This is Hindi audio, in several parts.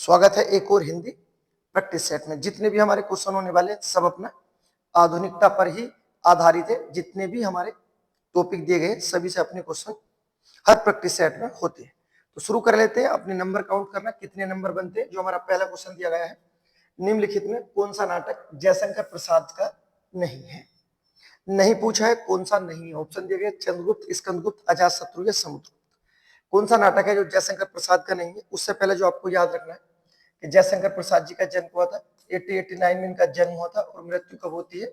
स्वागत है एक और हिंदी प्रैक्टिस सेट में। जितने भी हमारे क्वेश्चन होने वाले सब अपना आधुनिकता पर ही आधारित है। जितने भी हमारे टॉपिक दिए गए सभी से अपने क्वेश्चन हर प्रैक्टिस सेट में होते हैं। तो शुरू कर लेते हैं। अपने नंबर काउंट करना, कितने नंबर बनते हैं। जो हमारा पहला क्वेश्चन दिया गया है, निम्नलिखित में कौन सा नाटक जयशंकर प्रसाद का नहीं है। नहीं पूछा है, कौन सा नहीं है। ऑप्शन दिए गए चंद्रगुप्त, स्कंदगुप्त, अजातशत्रु या समुद्रगुप्त। कौन सा नाटक है जो जयशंकर प्रसाद का नहीं है। उससे पहले जो आपको याद रखना है कि जयशंकर प्रसाद जी का जन्म हुआ था 1889 में, इनका जन्म हुआ था और मृत्यु कब होती है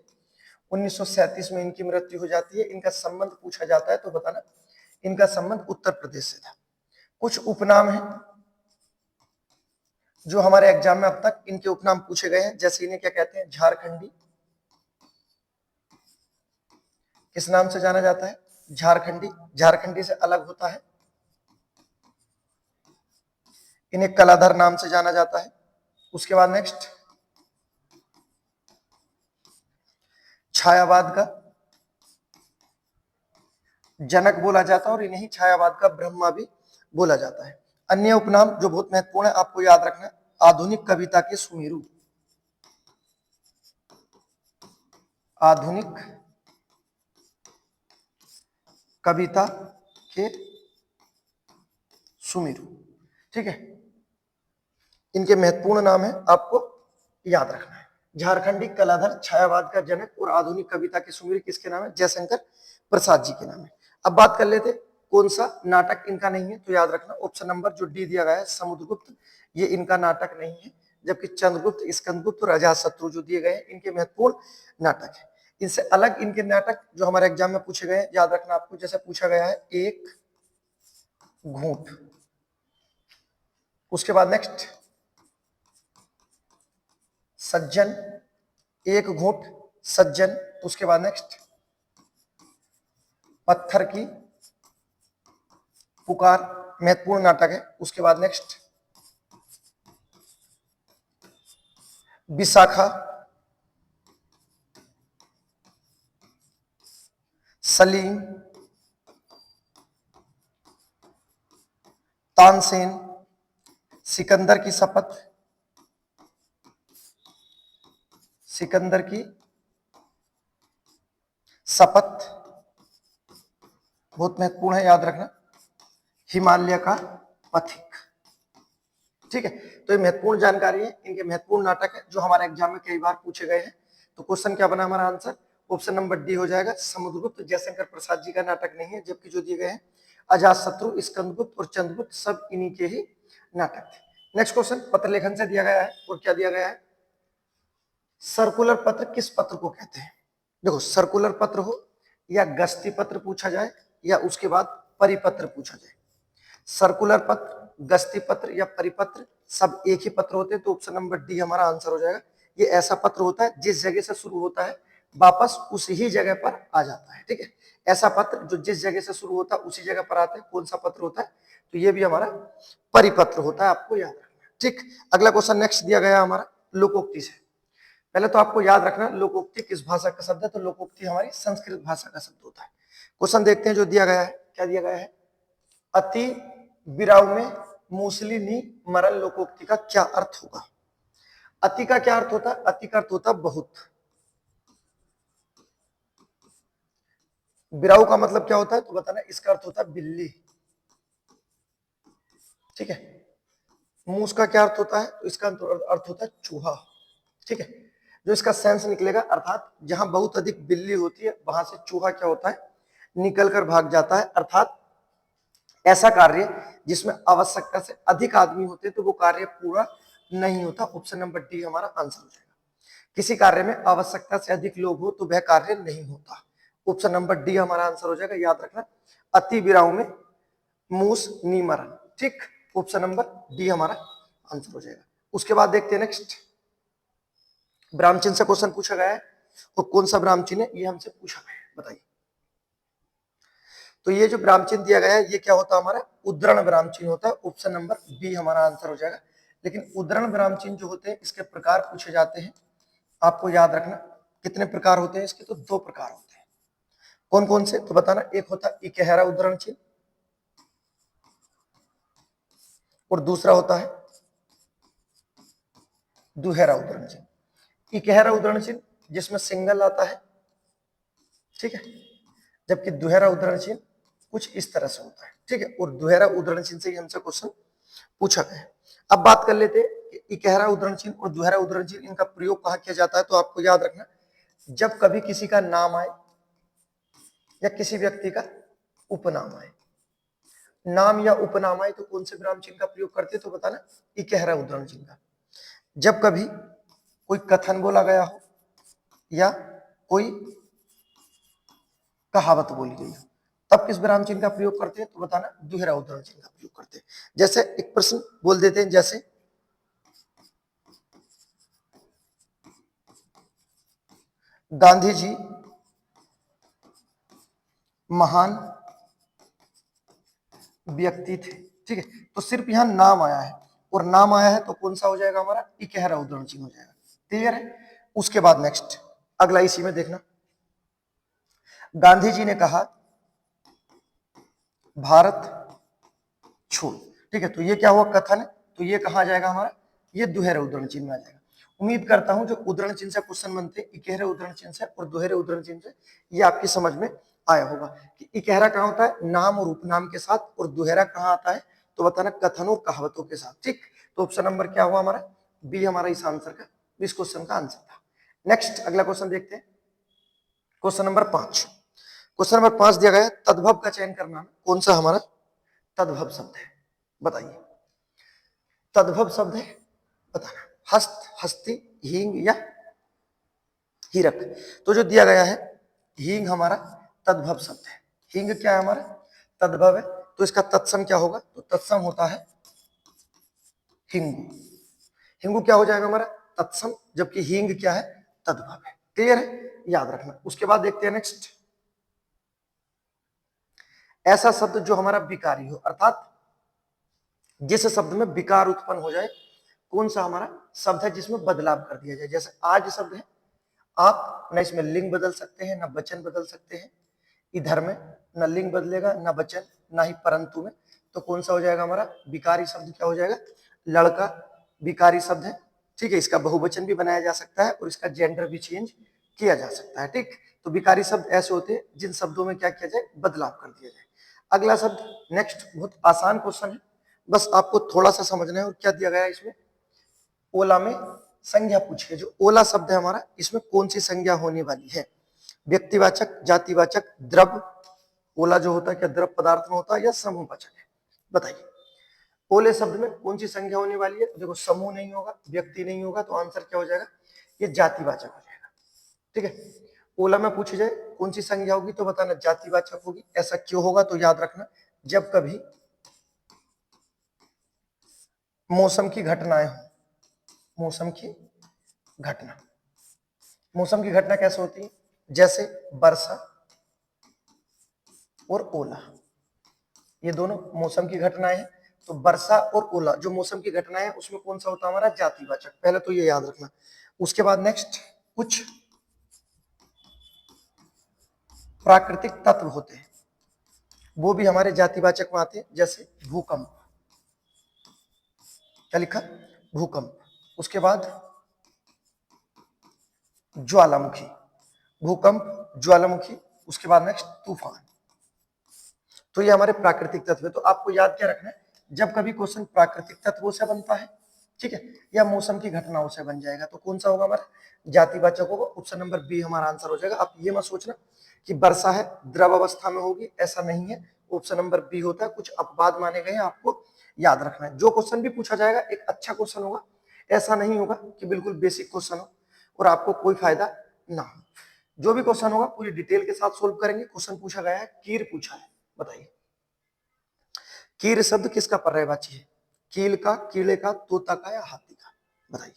1937 में इनकी मृत्यु हो जाती है। इनका संबंध पूछा जाता है तो बताना, इनका संबंध उत्तर प्रदेश से था। कुछ उपनाम है जो हमारे एग्जाम में अब तक इनके उपनाम पूछे गए हैं, जैसे इन्हें क्या कहते हैं, झारखंडी। किस नाम से जाना जाता है, झारखंडी। झारखंडी से अलग होता है, इन्हें कलाधर नाम से जाना जाता है। उसके बाद नेक्स्ट छायावाद का जनक बोला जाता है और इन्हें छायावाद का ब्रह्मा भी बोला जाता है। अन्य उपनाम जो बहुत महत्वपूर्ण है आपको याद रखना, आधुनिक कविता के सुमेरु। आधुनिक कविता के सुमेरु, ठीक है। इनके महत्वपूर्ण नाम है, आपको याद रखना है। झारखंडी, कलाधर, छायावाद का जनक और आधुनिक कविता के सुमेरु किसके नाम है, जयशंकर प्रसाद जी के नाम है। अब बात कर लेते कौन सा नाटक इनका नहीं है, तो याद रखना ऑप्शन नंबर जो डी दिया गया है समुद्रगुप्त, ये इनका नाटक नहीं है। जबकि चंद्रगुप्त, स्कंदगुप्त और अजातशत्रु जो दिए गए हैं इनके महत्वपूर्ण नाटक है। इनसे अलग इनके नाटक जो हमारे एग्जाम में पूछे गए, याद रखना आपको, जैसे पूछा गया है एक घूंट। उसके बाद नेक्स्ट सज्जन, एक घूंट सज्जन। उसके बाद नेक्स्ट पत्थर की पुकार, महत्वपूर्ण नाटक है। उसके बाद नेक्स्ट विशाखा, सलीम, तानसेन, सिकंदर की शपथ, सिकंदर की शपथ बहुत महत्वपूर्ण है, याद रखना। हिमालय का पथिक, ठीक है। तो ये महत्वपूर्ण जानकारी है, इनके महत्वपूर्ण नाटक है जो हमारे एग्जाम में कई बार पूछे गए हैं। तो क्वेश्चन क्या बना हमारा आंसर, ऑप्शन नंबर डी हो जाएगा समुद्रगुप्त। जयशंकर प्रसाद जी का नाटक नहीं है, जबकि जो दिए गए हैं अजातशत्रु, स्कंदगुप्त और चंद्रगुप्त सब इन्हीं के ही नाटक थे। नेक्स्ट क्वेश्चन पत्र लेखन से दिया गया है और क्या दिया गया है, सर्कुलर पत्र किस पत्र को कहते हैं। देखो, सर्कुलर पत्र हो या गस्ती पत्र पूछा जाए या उसके बाद परिपत्र पूछा जाए, सर्कुलर पत्र, गस्ती पत्र या परिपत्र सब एक ही पत्र होते हैं। तो ऑप्शन नंबर डी हमारा आंसर हो जाएगा। ये ऐसा पत्र होता है जिस जगह से शुरू होता है वापस उसी ही जगह पर आ जाता है, ठीक है। ऐसा पत्र जो जिस जगह से शुरू होता है उसी जगह पर आता है, कौन सा पत्र होता है, तो ये भी हमारा परिपत्र होता है, आपको याद रखना, ठीक। अगला क्वेश्चन नेक्स्ट दिया गया हमारा लोकोक्ति से। पहले तो आपको याद रखना लोकोक्ति किस भाषा का शब्द है, तो लोकोक्ति हमारी संस्कृत भाषा का शब्द होता है। क्वेश्चन देखते हैं जो दिया गया है, क्या दिया गया है, अति विराव में मूसली नी मरण लोकोक्ति का क्या अर्थ होगा। अति का क्या अर्थ होता है, अति का अर्थ होता है बहुत। विराव का मतलब क्या होता है, तो बताना, इसका अर्थ होता है बिल्ली, ठीक है। मूस का क्या अर्थ होता है, तो इसका अर्थ होता है चूहा, ठीक है। जो इसका सेंस निकलेगा, अर्थात जहां बहुत अधिक बिल्ली होती है वहां से चूहा क्या होता है, निकल कर भाग जाता है। अर्थात ऐसा कार्य जिसमें आवश्यकता से अधिक आदमी होते हैं तो वो कार्य पूरा नहीं होता। ऑप्शन नंबर डी हमारा आंसर हो जाएगा। किसी कार्य में आवश्यकता से अधिक लोग हो तो वह कार्य नहीं होता। ऑप्शन नंबर डी हमारा आंसर हो जाएगा, याद रखना। अति विराव में मूस नीमरण, ठीक। ऑप्शन नंबर डी हमारा आंसर हो जाएगा। उसके बाद देखते हैं नेक्स्ट, ब्राह्मचिन्ह से क्वेश्चन पूछा गया है और कौन सा ब्राह्मचिन्ह है ये हमसे पूछा गया है, बताइए। तो ये जो ब्राह्मचिन्ह दिया गया है ये क्या होता है हमारा, उद्धरण ब्राह्मचिन्ह होता है। ऑप्शन नंबर बी हमारा आंसर हो जाएगा। लेकिन उद्धरण ब्राह्मचिन्ह जो होते हैं इसके प्रकार पूछे जाते हैं, आपको याद रखना। कितने प्रकार होते हैं इसके, तो दो प्रकार होते हैं। कौन कौन से, तो बताना। एक होता है इकहरा उद्धरण चिन्ह और दूसरा होता है दुहेरा उद्धरण चिन्ह। इकहरा उद्धरण चिन्ह जिसमें सिंगल आता है, ठीक है, जबकि दुहेरा उद्धरण चिन्ह कुछ इस तरह से होता है, ठीक है। और दुहेरा उद्धरण चिन्ह से ही हमसे क्वेश्चन पूछा गया है। अब बात कर लेते हैं कि इकहरा उद्धरण चिन्ह और दुहेरा उद्धरण चिन्ह इनका प्रयोग कहां किया जाता है। तो आपको याद रखना, जब कभी किसी का नाम आए या किसी व्यक्ति का उपनाम आए, नाम या उपनाम आए तो कौन से विराम चिन्ह का प्रयोग करते हैं, तो बताना इकहरा उद्धरण चिन्ह का। जब कभी कोई कथन बोला गया हो या कोई कहावत बोली गई हो, तब किस विराम चिन्ह का प्रयोग करते हैं, तो बताना दुहेरा उद्धरण चिन्ह का प्रयोग करते हैं। जैसे एक प्रश्न बोल देते हैं, जैसे गांधी जी महान व्यक्ति थे, ठीक है। तो सिर्फ यहां नाम आया है, और नाम आया है तो कौन सा हो जाएगा हमारा, इकहरा उद्धरण चिन्ह हो जाएगा। क्लियर है। उसके बाद नेक्स्ट अगला इसी में देखना, गांधी जी ने कहा भारत छोड़, ठीक है। तो ये क्या हुआ, कथन है, तो ये कहां जाएगा हमारा, ये दुहेरे उद्धरण चिन्ह में आ जाएगा। उम्मीद करता हूं जो उद्धरण चिन्ह से क्वेश्चन बनते हैं इकहरे उद्धरण चिन्ह से और दुहेरे उद्धरण चिन्ह से, ये आपकी समझ में आया होगा कि इकहरा कहां होता है, नाम और उपनाम के साथ, और दुहेरा कहां आता है, तो बताना कथनों और कहावतों के साथ, ठीक। तो ऑप्शन नंबर क्या हुआ हमारा, बी हमारा इस आंसर का, इस क्वेश्चन का आंसर था। नेक्स्ट अगला क्वेश्चन देखते हैं, क्वेश्चन नंबर 5। क्वेश्चन नंबर 5 दिया गया, तद्भव का चयन करना, कौन सा हमारा तद्भव शब्द है, बताइए। तद्भव शब्द है, बताना, हस्त, हस्ती, हींग या हीरक। तो जो दिया गया है हींग हमारा तद्भव शब्द है। हींग क्या है हमारा, तद्भव है, तो इसका तत्सम क्या होगा, तो तत्सम होता है हिंगू। हिंगू क्या हो जाएगा हमारा, तत्सम, जबकि हींग क्या है, तद्भव है। क्लियर है, याद रखना। उसके बाद देखते हैं नेक्स्ट, ऐसा शब्द जो हमारा विकारी हो, अर्थात जिस शब्द में विकार उत्पन्न हो जाए, कौन सा हमारा शब्द है जिसमें बदलाव कर दिया जाए। जैसे आज शब्द है, आप न इसमें लिंग बदल सकते हैं, न वचन बदल सकते हैं, इधर में न लिंग बदलेगा, न वचन, ना ही परंतु में, तो कौन सा हो जाएगा हमारा विकारी शब्द, क्या हो जाएगा, लड़का विकारी शब्द है, ठीक है। इसका बहुवचन भी बनाया जा सकता है और इसका जेंडर भी चेंज किया जा सकता है, ठीक। तो विकारी शब्द ऐसे होते हैं जिन शब्दों में क्या किया जाए, बदलाव कर दिया जाए। अगला शब्द नेक्स्ट, बहुत आसान क्वेश्चन है, बस आपको थोड़ा सा समझना है। और क्या दिया गया है इसमें, ओला में संज्ञा पूछी है। जो ओला शब्द है हमारा, इसमें कौन सी संज्ञा होने वाली है, व्यक्तिवाचक, जातिवाचक, द्रव्य। ओला जो होता है क्या द्रव पदार्थ में होता है या समूहवाचक है, बताइए। ओले शब्द में कौन सी संज्ञा होने वाली है, तो देखो समूह नहीं होगा, व्यक्ति नहीं होगा, तो आंसर क्या हो जाएगा, ये जातिवाचक हो जाएगा, ठीक है। ओला में पूछी जाए कौन सी संज्ञा होगी, तो बताना जातिवाचक होगी। ऐसा क्यों होगा, तो याद रखना, जब कभी मौसम की घटनाएं हो, मौसम की घटना, मौसम की घटना कैसे होती है, जैसे वर्षा और ओला, ये दोनों मौसम की घटनाएं हैं। तो वर्षा और ओला जो मौसम की घटनाएं हैं, उसमें कौन सा होता है हमारा जातिवाचक, पहले तो ये याद रखना। उसके बाद नेक्स्ट, कुछ प्राकृतिक तत्व होते हैं, वो भी हमारे जातिवाचक में आते हैं, जैसे भूकंप, क्या लिखा, भूकंप। उसके बाद ज्वालामुखी, भूकंप, ज्वालामुखी। उसके बाद नेक्स्ट तूफान। तो ये हमारे प्राकृतिक तत्व है। तो आपको याद क्या रखना है, जब कभी क्वेश्चन प्राकृतिक तत्वों से बनता है, ठीक है, या मौसम की घटनाओं से बन जाएगा, तो कौन सा होगा हमारा जातिवाचक होगा। ऑप्शन नंबर बी हमारा आंसर हो जाएगा। आप ये मत सोचना कि वर्षा है द्रव अवस्था में होगी, ऐसा नहीं है। ऑप्शन नंबर बी होता है, कुछ अपवाद माने गए हैं, आपको याद रखना है। जो क्वेश्चन भी पूछा जाएगा एक अच्छा क्वेश्चन होगा, ऐसा नहीं होगा कि बिल्कुल बेसिक क्वेश्चन हो और आपको कोई फायदा ना हो। जो भी क्वेश्चन होगा पूरी डिटेल के साथ सोल्व करेंगे। क्वेश्चन पूछा गया है, कीर पूछा है, बताइए कीर शब्द किसका पर्यायवाची है, कील का, कीड़े का, तोता का या हाथी का, बताइए।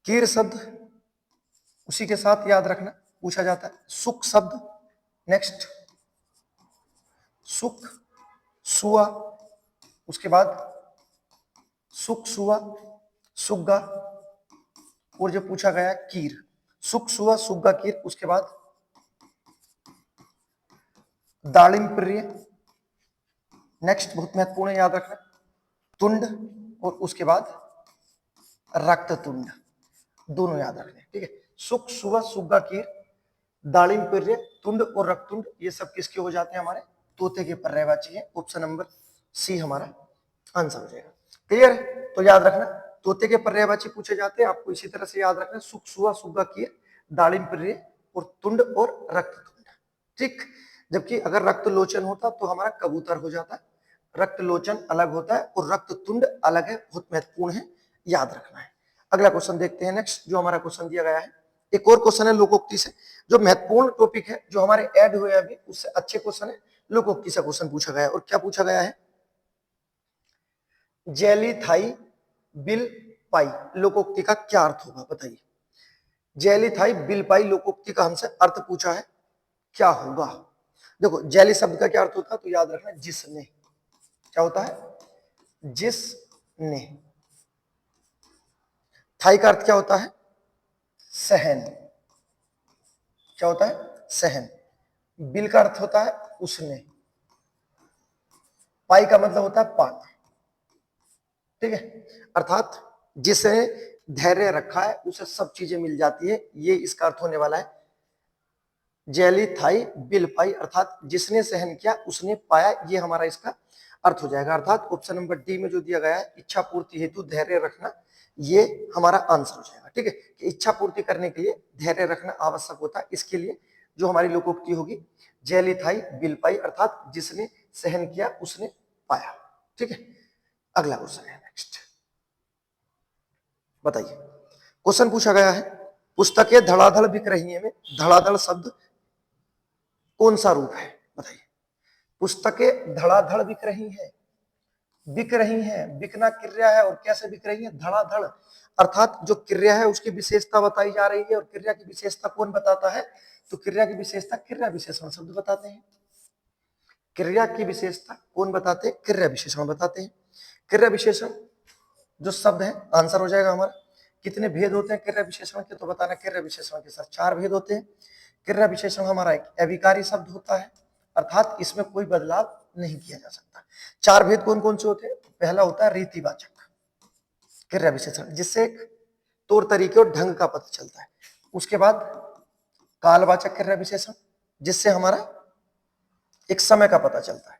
कीर शब्द उसी के साथ याद रखना पूछा जाता है। सुख शब्द, नेक्स्ट सुख, सुआ, उसके बाद सुख, सुआ, सुग्गा, और जो पूछा गया कीर, सुख, सुआ, सुग्गा, कीर। उसके बाद दालिम प्रिय, नेक्स्ट बहुत महत्वपूर्ण है, याद रखना, तुंड, और उसके बाद रक्ततुंड, दोनों याद रखने, ठीक है। सुख, सुबह, सुग्गा कीर, दालिम पर्य, तुंड और रक्तुंड, ये सब किसके हो जाते हैं? हमारे तोते के पर्यायवाची है। ऑप्शन नंबर सी हमारा आंसर हो जाएगा। क्लियर है? तो याद रखना, तोते के पर्यायवाची पूछे जाते हैं, आपको इसी तरह से याद रखना, सुख, सुबह, सुग्गा कीर, दालिम पर्य और तुंड और रक्ततुंड, ठीक। जबकि अगर रक्त लोचन होता तो हमारा कबूतर हो जाता, रक्त लोचन अलग होता है और रक्त तुंड अलग है, बहुत महत्वपूर्ण है, याद रखना है। अगला क्वेश्चन देखते हैं, नेक्स्ट जो हमारा क्वेश्चन दिया गया है, एक और क्वेश्चन है लोकोक्ति से, जो महत्वपूर्ण टॉपिक है, जो हमारे ऐड हुए अभी, उससे अच्छे क्वेश्चन है, लोकोक्ति से क्वेश्चन पूछा गया है। और क्या पूछा गया है? जेली थाई बिल पाई, लोकोक्ति का क्या अर्थ होगा बताइए। जेली थाई बिल पाई, लोकोक्ति का हमसे अर्थ पूछा है, क्या होगा? देखो, जेली शब्द का क्या अर्थ होता है? तो याद रखना, जिसने, क्या होता है? जिसने। थाई का अर्थ क्या होता है? सहन, क्या होता है? सहन। बिल का अर्थ होता है उसने। पाई का मतलब होता है पाना, ठीक है। अर्थात जिसने धैर्य रखा है उसे सब चीजें मिल जाती है, ये इसका अर्थ होने वाला है। जेली थाई बिल पाई, अर्थात जिसने सहन किया उसने पाया, ये हमारा इसका अर्थ हो जाएगा। अर्थात ऑप्शन नंबर डी में जो दिया गया है, इच्छा पूर्ति हेतु धैर्य रखना, ये हमारा आंसर हो जाएगा, ठीक है। कि इच्छा पूर्ति करने के लिए धैर्य रखना आवश्यक होता है, इसके लिए जो हमारी लोकोक्ति होगी, जेली थाई बिल पाई, अर्थात जिसने सहन किया उसने पाया, ठीक है। अगला क्वेश्चन है, नेक्स्ट बताइए। क्वेश्चन पूछा गया है, पुस्तकें धड़ाधड़ बिक रही है में धड़ाधड़ शब्द कौन सा रूप है बताइए। पुस्तकें धड़ाधड़ बिक रही हैं, बिक रही हैं, बिकना क्रिया है, और कैसे बिक रही है? धड़ाधड़, अर्थात जो क्रिया है उसकी विशेषता बताई जा रही है। और क्रिया की विशेषता कौन बताता है? तो क्रिया की विशेषता क्रिया विशेषण शब्द बताते हैं। क्रिया की विशेषता कौन बताते हैं? क्रिया विशेषण बताते हैं। क्रिया विशेषण जो शब्द है, आंसर हो जाएगा हमारा। कितने भेद होते हैं क्रिया विशेषण के? तो बताना, क्रिया विशेषण के साथ 4 भेद होते हैं। क्रिया विशेषण हमारा एक अविकारी शब्द होता है, अर्थात इसमें कोई बदलाव नहीं किया जा सकता। 4 भेद कौन कौन से होते हैं? पहला होता है रीतिवाचक क्रिया विशेषण, जिससे एक तौर तरीके और ढंग का पता चलता है। उसके बाद कालवाचक क्रिया विशेषण, जिससे हमारा एक समय का पता चलता है।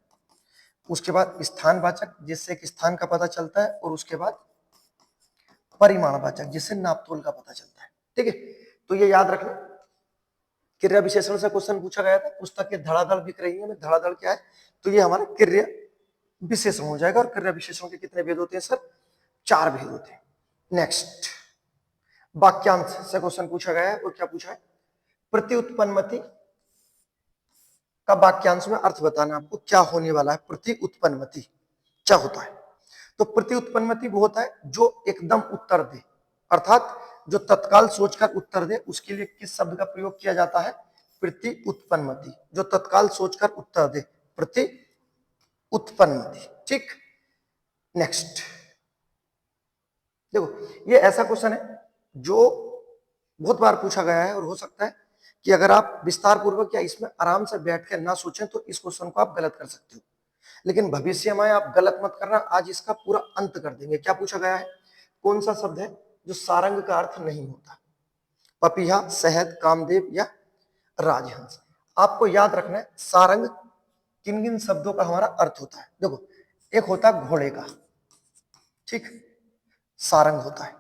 उसके बाद स्थानवाचक, जिससे एक स्थान का पता चलता है। और उसके बाद परिमाणवाचक, जिससे नापतोल का पता चलता है, ठीक है। तो ये याद रखना, क्रिया विशेषण से क्वेश्चन पूछा गया था, पुस्तकें धड़ाधड़ बिक रही है, धड़ाधड़ क्या है? तो ये हमारा क्रिया विशेषण हो जाएगा। और क्रिया विशेषण के कितने भेद होते हैं सर? 4 भेद होते हैं। नेक्स्ट, वाक्यांश से क्वेश्चन पूछा गया है, और क्या पूछा है? प्रति उत्पन्नमति का वाक्यांश में अर्थ बताना आपको, क्या होने वाला है? प्रति उत्पन्नमति क्या होता है? तो प्रति उत्पन्नमति वो होता है जो एकदम उत्तर दे, अर्थात जो तत्काल सोचकर उत्तर दे, उसके लिए किस शब्द का प्रयोग किया जाता है? प्रति उत्पन्नमति, जो तत्काल सोचकर उत्तर दे, प्रति उत्पन्नमति, ठीक। नेक्स्ट देखो, ये ऐसा क्वेश्चन है जो बहुत बार पूछा गया है, और हो सकता है कि अगर आप विस्तार पूर्वक या इसमें आराम से बैठकर ना सोचें तो इस क्वेश्चन को आप गलत कर सकते हो, लेकिन भविष्य में आप गलत मत करना। आज इसका पूरा अंत कर देंगे। क्या पूछा गया है? कौन सा शब्द है जो सारंग का अर्थ नहीं होता? पपीहा, शहद, कामदेव या राजहंस? आपको याद रखना है, सारंग किन किन शब्दों का हमारा अर्थ होता है। देखो, एक होता है घोड़े का, ठीक, सारंग होता है।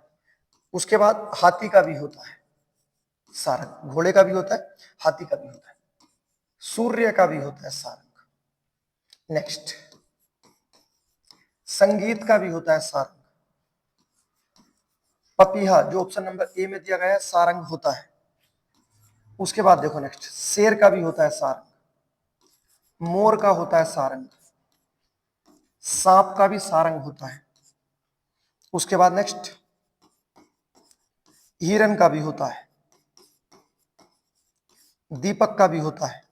उसके बाद हाथी का भी होता है सारंग, घोड़े का भी होता है, हाथी का भी होता है, सूर्य का भी होता है सारंग। नेक्स्ट, संगीत का भी होता है सारंग। पपीहा, जो ऑप्शन नंबर ए में दिया गया है, सारंग होता है। उसके बाद देखो नेक्स्ट, शेर का भी होता है सारंग, मोर का होता है सारंग, सांप का भी सारंग होता है। उसके बाद नेक्स्ट, हिरन का भी होता है, दीपक का भी होता है,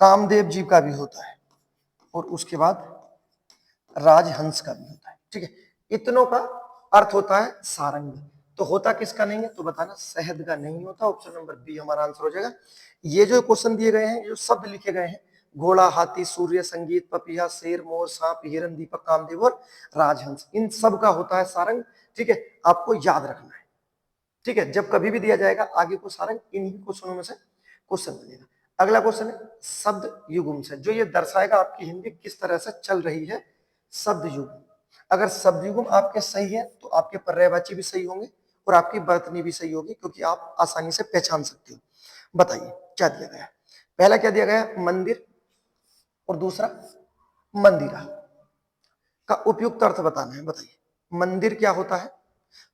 कामदेव जी का भी होता है, और उसके बाद राजहंस का भी होता है, ठीक है। इतनों का अर्थ होता है सारंग। तो होता किसका नहीं है? तो बताना, शहद का नहीं होता। ऑप्शन नंबर बी हमारा आंसर हो जाएगा। ये जो क्वेश्चन दिए गए हैं, जो शब्द लिखे गए हैं, घोड़ा, हाथी, सूर्य, संगीत, पपीहा, शेर, मोर, सांप, हिरन, दीपक, कामदेव और राजहंस, इन सब का होता है सारंग। ठीक है, आपको याद रखना है। ठीक है, जब कभी भी दिया जाएगा आगे को सारंग, इन्हीं क्वेश्चनों में से क्वेश्चन बनेगा। अगला क्वेश्चन है शब्द युग्म से, जो ये दर्शाएगा आपकी हिंदी किस तरह से चल रही है। शब्द युग्म, अगर शब्द युग्म आपके सही है तो आपके पर्यायवाची भी सही होंगे और आपकी वर्तनी भी सही होगी, क्योंकि आप आसानी से पहचान सकते हो। बताइए क्या दिया गया है। पहला क्या दिया गया है, मंदिर, और दूसरा मंदिरा। का उपयुक्त अर्थ बताना है। बताइए मंदिर क्या होता है।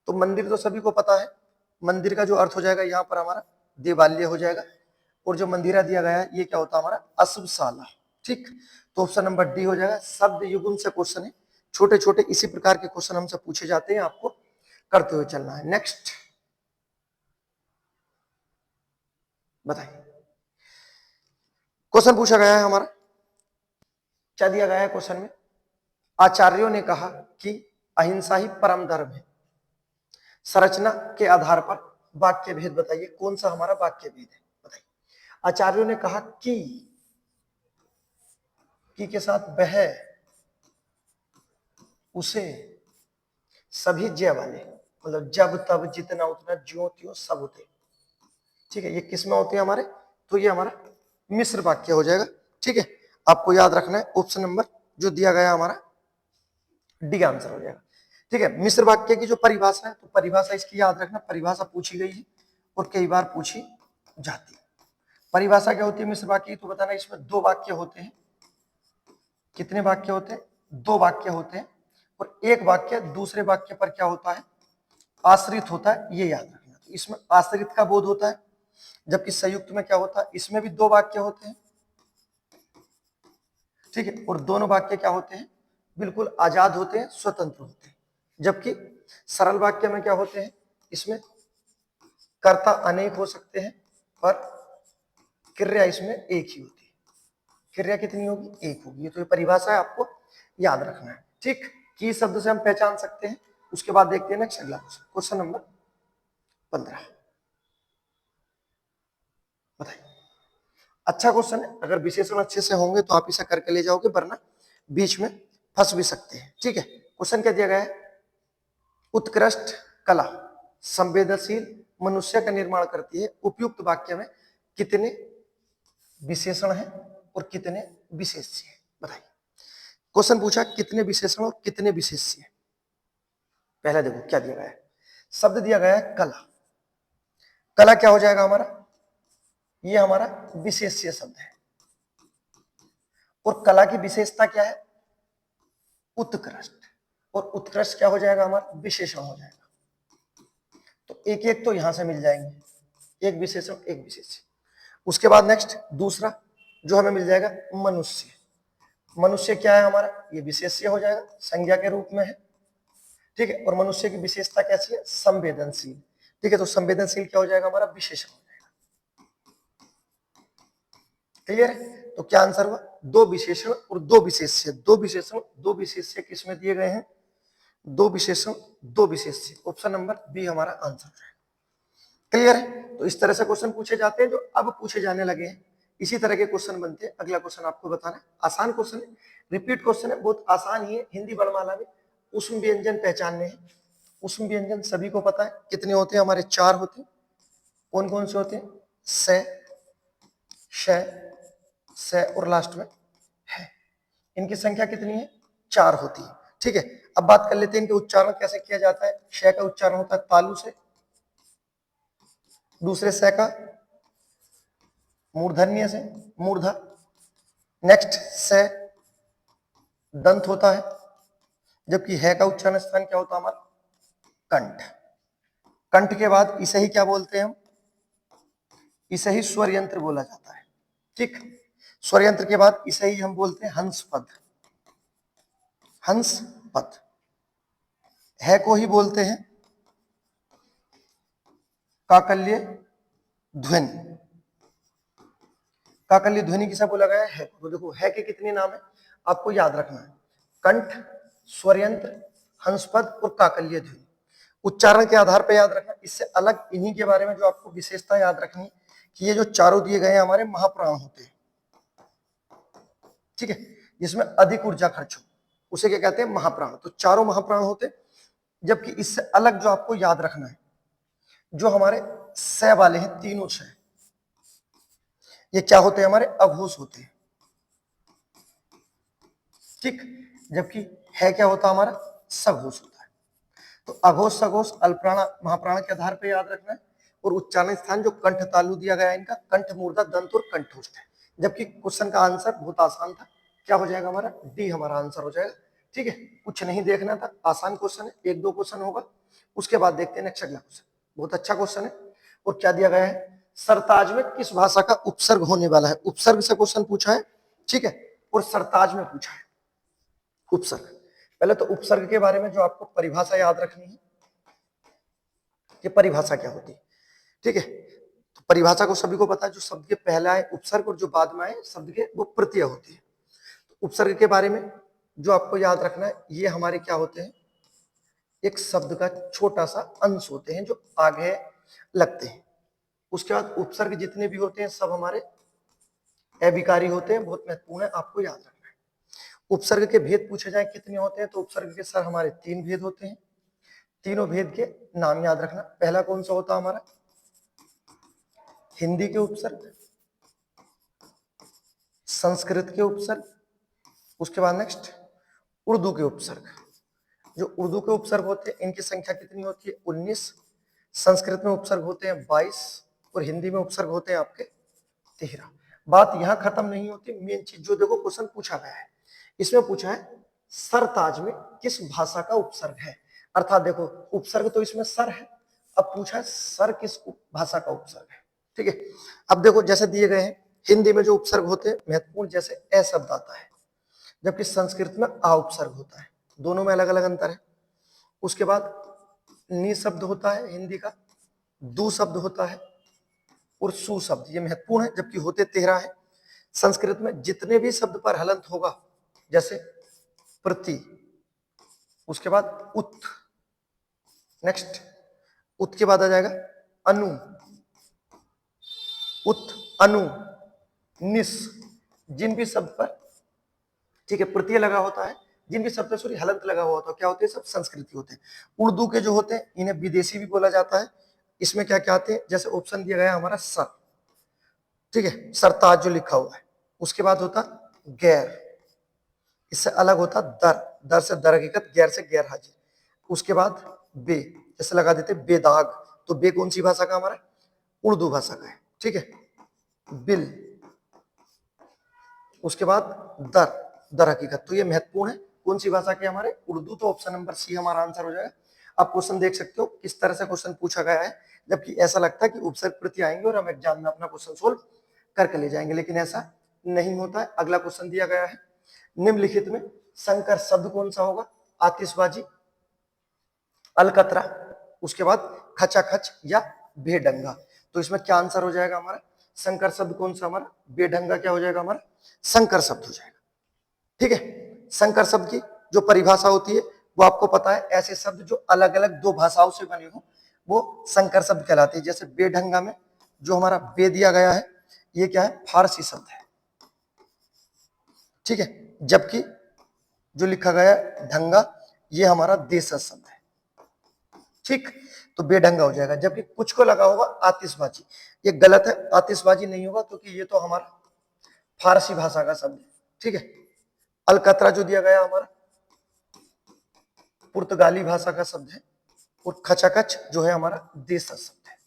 तो मंदिर तो सभी को पता है, मंदिर का जो अर्थ हो जाएगा यहाँ पर हमारा देवालय हो जाएगा, और जो मंदिरा दिया गया है ये क्या होता है हमारा अशुभशाला। ठीक, तो ऑप्शन नंबर डी हो जाएगा। शब्द युग्म से क्वेश्चन है, छोटे छोटे इसी प्रकार के क्वेश्चन हमसे पूछे जाते हैं, आपको करते हुए चलना है। नेक्स्ट बताइए, क्वेश्चन पूछा गया है हमारा, क्या दिया गया है क्वेश्चन में। आचार्यों ने कहा कि अहिंसा ही परम धर्म है। संरचना के आधार पर वाक्य भेद बताइए, कौन सा हमारा वाक्य भेद है। बताइए आचार्यों ने कहा कि के साथ वह, उसे, सभी जय वाले, मतलब जब तब जितना उतना ज्यो त्यों सब होते। ठीक है, ये किसमें होते हैं हमारे, तो ये हमारा मिश्र वाक्य हो जाएगा। ठीक है, आपको याद रखना है ऑप्शन नंबर जो दिया गया हमारा डी आंसर हो जाएगा। ठीक है, मिश्र वाक्य की जो परिभाषा है, तो परिभाषा इसकी याद रखना, परिभाषा पूछी गई है और कई बार पूछी जाती है। परिभाषा क्या होती है मिश्र वाक्य की, तो बताना इसमें दो वाक्य होते हैं। कितने वाक्य होते हैं, दो वाक्य होते हैं, और एक वाक्य दूसरे वाक्य पर क्या होता है, आश्रित होता है, ये याद रखना। तो इसमें आश्रित का बोध होता है, जबकि संयुक्त में क्या होता है, इसमें भी दो वाक्य होते हैं। ठीक है, और दोनों वाक्य क्या होते हैं, बिल्कुल आजाद होते हैं, स्वतंत्र होते हैं। जबकि सरल वाक्य में क्या होते हैं, इसमें कर्ता अनेक हो सकते हैं पर क्रिया इसमें एक ही होती है। क्रिया कितनी होगी, एक होगी। तो ये परिभाषा है, आपको याद रखना है। ठीक, की शब्द से हम पहचान सकते हैं। उसके बाद देखते हैं नेक्स्ट अगला क्वेश्चन, क्वेश्चन नंबर 15। बताइए, अच्छा क्वेश्चन है, अगर विशेषण अच्छे से होंगे तो आप इसे करके ले जाओगे, वरना बीच में फंस भी सकते हैं। ठीक है, क्वेश्चन क्या दिया गया है, उत्कृष्ट कला संवेदनशील मनुष्य का निर्माण करती है। उपयुक्त वाक्य में कितने विशेषण हैं और कितने विशेष्य हैं। बताइए, क्वेश्चन पूछा कितने विशेषण और कितने विशेष्य। पहला देखो क्या दिया गया है, शब्द दिया गया है कला। कला क्या हो जाएगा हमारा, ये हमारा विशेष्य शब्द है, और कला की विशेषता क्या है, उत्कृष्ट, और उत्कृष्ट क्या हो जाएगा हमारा विशेषण हो जाएगा। तो एक एक तो यहां से मिल जाएंगे, एक विशेषण एक विशेष्य। उसके बाद नेक्स्ट दूसरा जो हमें मिल जाएगा मनुष्य। मनुष्य क्या है हमारा, ये विशेष्य हो जाएगा, संज्ञा के रूप में है। ठीक है, और मनुष्य की विशेषता कैसी है, संवेदनशील। ठीक है, तो संवेदनशील क्या हो जाएगा हमारा विशेषण हो जाएगा। क्लियर है, तो क्या आंसर हुआ, दो विशेषण और दो विशेष्य। दो विशेषण दो विशेष्य किसमें दिए गए हैं, दो विशेषण दो विशेष्य। ऑप्शन नंबर बी हमारा आंसर है। क्लियर है, तो इस तरह से क्वेश्चन पूछे जाते हैं, जो अब पूछे जाने लगे हैं इसी तरह के क्वेश्चन बनते हैं। अगला क्वेश्चन आपको बताना है, आसान क्वेश्चन है, रिपीट क्वेश्चन है, बहुत आसान ही है। हिंदी वर्णमाला में उष्म व्यंजन पहचानने हैं। उष्म व्यंजन सभी को पता है कितने होते हैं हमारे, चार होते हैं। कौन कौन से होते हैं, से, से और लास्ट में है। इनकी संख्या कितनी है, चार होती है। ठीक है, अब बात कर लेते हैं इनके उच्चारण कैसे किया जाता है। श का उच्चारण होता है तालु से, दूसरे से का मूर्धन्य से, मूर्धा। नेक्स्ट से दंत होता है, जबकि है का उच्चारण स्थान क्या होता है हमारा, कंठ। कंठ के बाद इसे ही क्या बोलते हैं हम, इसे ही स्वर यंत्र बोला जाता है। ठीक, स्वर यंत्र के बाद इसे ही हम बोलते हैं हंस पद। हंस पद है को ही बोलते हैं काकल्य ध्वनि। काकल्य ध्वनि किसे बोला गया है, तो देखो है के कितने नाम है, आपको याद रखना है, कंठ, स्वरयंत्र, हंसपद और काकल्य ध्वनि। उच्चारण के आधार पर याद रखना। इससे अलग इन्हीं के बारे में जो आपको विशेषता याद रखनी कि ये जो चारों दिए गए हैं हमारे महाप्राण होते हैं। ठीक है, जिसमें अधिक ऊर्जा खर्च हो उसे क्या कहते हैं, महाप्राण। तो चारों महाप्राण होते हैं। जबकि इससे अलग जो आपको याद रखना है, जो हमारे स वाले हैं, तीनों स, ये क्या होते हैं, हमारे अघोष होते हैं। ठीक, जबकि है क्या होता हमारा, सघोष होता है। तो अघोष, सघोष, अल्पप्राण, महाप्राण के आधार पर याद रखना है। और उच्चारण स्थान जो कंठ तालु दिया गया है इनका, कंठ, मूर्धा, दंत और कंठोष्ठ है। जबकि क्वेश्चन का आंसर बहुत आसान था, क्या हो जाएगा हमारा, डी हमारा आंसर हो जाएगा। ठीक है, कुछ नहीं देखना था, आसान क्वेश्चन है, एक दो क्वेश्चन होगा, उसके बाद देखते हैं नेक्स्ट अगला क्वेश्चन। बहुत अच्छा क्वेश्चन है। और क्या दिया गया है, सरताज में किस भाषा का उपसर्ग होने वाला है। उपसर्ग से क्वेश्चन पूछा है, ठीक है, और सरताज में पूछा है उपसर्ग। पहले तो उपसर्ग के बारे में जो आपको परिभाषा याद रखनी है, कि परिभाषा क्या होती है। ठीक है, तो परिभाषा को सभी को पता है, जो शब्द के पहले आए उपसर्ग और जो बाद में आए शब्द के, वो प्रत्यय होती है। तो उपसर्ग के बारे में जो आपको याद रखना है, ये हमारे क्या होते हैं, एक शब्द का छोटा सा अंश होते हैं जो आगे लगते हैं। उसके बाद उपसर्ग जितने भी होते हैं सब हमारे अविकारी होते हैं, बहुत महत्वपूर्ण है, आपको याद रखना है। उपसर्ग के भेद पूछे जाए कितने होते हैं, तो उपसर्ग के सर हमारे 3 भेद होते हैं। तीनों भेद के नाम याद रखना। पहला कौन सा होता है हमारा, हिंदी के उपसर्ग, संस्कृत के उपसर्ग, उसके बाद नेक्स्ट उर्दू के उपसर्ग। जो उर्दू के उपसर्ग होते हैं इनकी संख्या कितनी होती है, 19। संस्कृत में उपसर्ग होते हैं 22 और हिंदी में उपसर्ग होते हैं आपके 13। बात यहां खत्म नहीं होती, मेन चीज जो देखो क्वेश्चन पूछा गया है, इसमें पूछा है सरताज में किस भाषा का उपसर्ग है। अर्थात देखो उपसर्ग तो इसमें सर है, अब पूछा है सर किस भाषा का उपसर्ग है। ठीक है, अब देखो जैसे दिए गए हैं, हिंदी में जो उपसर्ग होते हैं महत्वपूर्ण, जैसे ए शब्द आता है, जबकि संस्कृत में आ उपसर्ग होता है, दोनों में अलग अलग अंतर है। उसके बाद नी शब्द होता है हिंदी का, दू शब्द होता है और सु शब्द, ये महत्वपूर्ण है, जबकि होते 13 है। संस्कृत में जितने भी शब्द पर हलंत होगा, जैसे प्रति, उसके बाद उत, नेक्स्ट उत के बाद आ जाएगा अनु, उत, अनु, निस, जिन भी शब्द पर, ठीक है, प्रत्यय लगा होता है, जिन भी शब्द पर सॉरी हलंत लगा हुआ होता है, क्या होते हैं, सब संस्कृति होते हैं। उर्दू के जो होते हैं इन्हें विदेशी भी बोला जाता है। इसमें क्या क्या आते हैं, जैसे ऑप्शन दिया गया हमारा सर, ठीक है, सरताज जो लिखा हुआ है। उसके बाद होता गैर, इससे अलग होता दर, दर से दर हकीकत, गैर से गैर हाजिर। उसके बाद बे, जैसे लगा देते बेदाग, तो बे कौन सी भाषा का, हमारा उर्दू भाषा का है। ठीक है, बिल, उसके बाद दर, दर हकीकत, तो ये महत्वपूर्ण है, कौन सी भाषा के, हमारे उर्दू। तो ऑप्शन नंबर सी हमारा आंसर हो जाएगा। आप क्वेश्चन देख सकते हो किस तरह से क्वेश्चन पूछा गया है, जबकि ऐसा लगता है कि उपसर्ग प्रत्यय आएंगे और हम एग्जाम में अपना क्वेश्चन सोल्व करके ले जाएंगे, लेकिन ऐसा नहीं होता है। अगला क्वेश्चन दिया गया है, निम्नलिखित में संकर शब्द कौन सा होगा, आतिशबाजी, अलकतरा, उसके बाद खचाखच या बेढंगा। तो इसमें क्या आंसर हो जाएगा हमारा, संकर शब्द कौन सा, हमारा बेढंगा क्या हो जाएगा, हमारा संकर शब्द हो जाएगा। ठीक है, संकर शब्द की जो परिभाषा होती है वो आपको पता है, ऐसे शब्द जो अलग अलग दो भाषाओं से बने हो वो संकर शब्द कहलाते हैं। जैसे बेढंगा में जो हमारा बे दिया गया है, ये क्या है, फारसी शब्द है। ठीक है, जबकि जो लिखा गया है ढंगा, ये हमारा देशज शब्द है। ठीक, तो बेढंगा हो जाएगा। जबकि कुछ को लगा होगा आतिशबाजी, ये गलत है, आतिशबाजी नहीं होगा क्योंकि ये तो हमारा फारसी भाषा का शब्द है। ठीक है, अलकतरा जो दिया गया हमारा पुर्तगाली भाषा का शब्द है, और खचाखच जो है हमारा देशज शब्द है।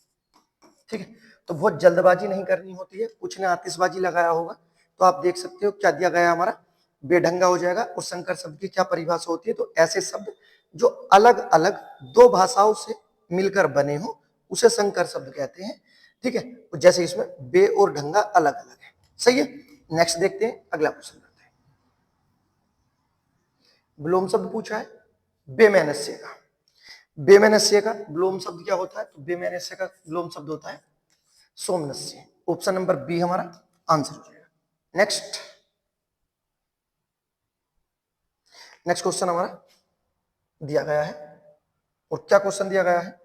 ठीक है, तो बहुत जल्दबाजी नहीं करनी होती है, कुछ ने आतिशबाजी लगाया होगा, तो आप देख सकते हो क्या दिया गया हमारा, बेढंगा हो जाएगा। और संकर शब्द की क्या परिभाषा होती है, तो ऐसे शब्द जो अलग अलग दो भाषाओं से मिलकर बने हो उसे संकर शब्द कहते हैं। ठीक है, तो जैसे इसमें बे और ढंगा अलग अलग है। सही है, नेक्स्ट देखते हैं, अगला क्वेश्चन करते हैं। विलोम शब्द पूछा है बेमैनस्य का। बेमैनस्य का विलोम शब्द क्या होता है, तो बेमैनस्य का विलोम शब्द होता है सोमनस्य। ऑप्शन नंबर बी हमारा आंसर हो जाएगा। नेक्स्ट क्वेश्चन हमारा दिया गया है, और क्या क्वेश्चन दिया गया है,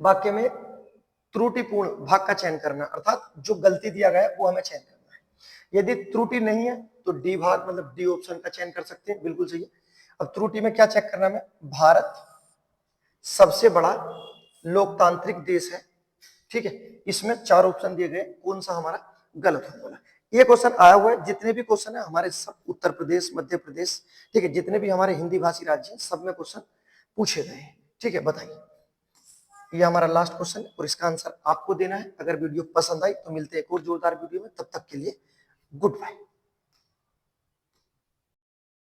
वाक्य में त्रुटिपूर्ण भाग का चयन करना, अर्थात जो गलती दिया गया है वो हमें चयन करना है। यदि त्रुटि नहीं है तो डी भाग मतलब डी ऑप्शन का चयन कर सकते हैं, बिल्कुल सही है। अब त्रुटि में क्या चेक करना है? भारत सबसे बड़ा लोकतांत्रिक देश है, ठीक है। इसमें 4 ऑप्शन दिए गए, कौन सा हमारा गलत होने वाला? ये क्वेश्चन आया हुआ है, जितने भी क्वेश्चन है हमारे सब उत्तर प्रदेश, मध्य प्रदेश, ठीक है, जितने भी हमारे हिंदी भाषी राज्य हैं सब में क्वेश्चन पूछे गए हैं, ठीक है। बताइए, ये हमारा लास्ट क्वेश्चन है और इसका आंसर आपको देना है। अगर वीडियो पसंद आई तो मिलते हैं एक और जोरदार वीडियो में, तब तक के लिए गुड बाय।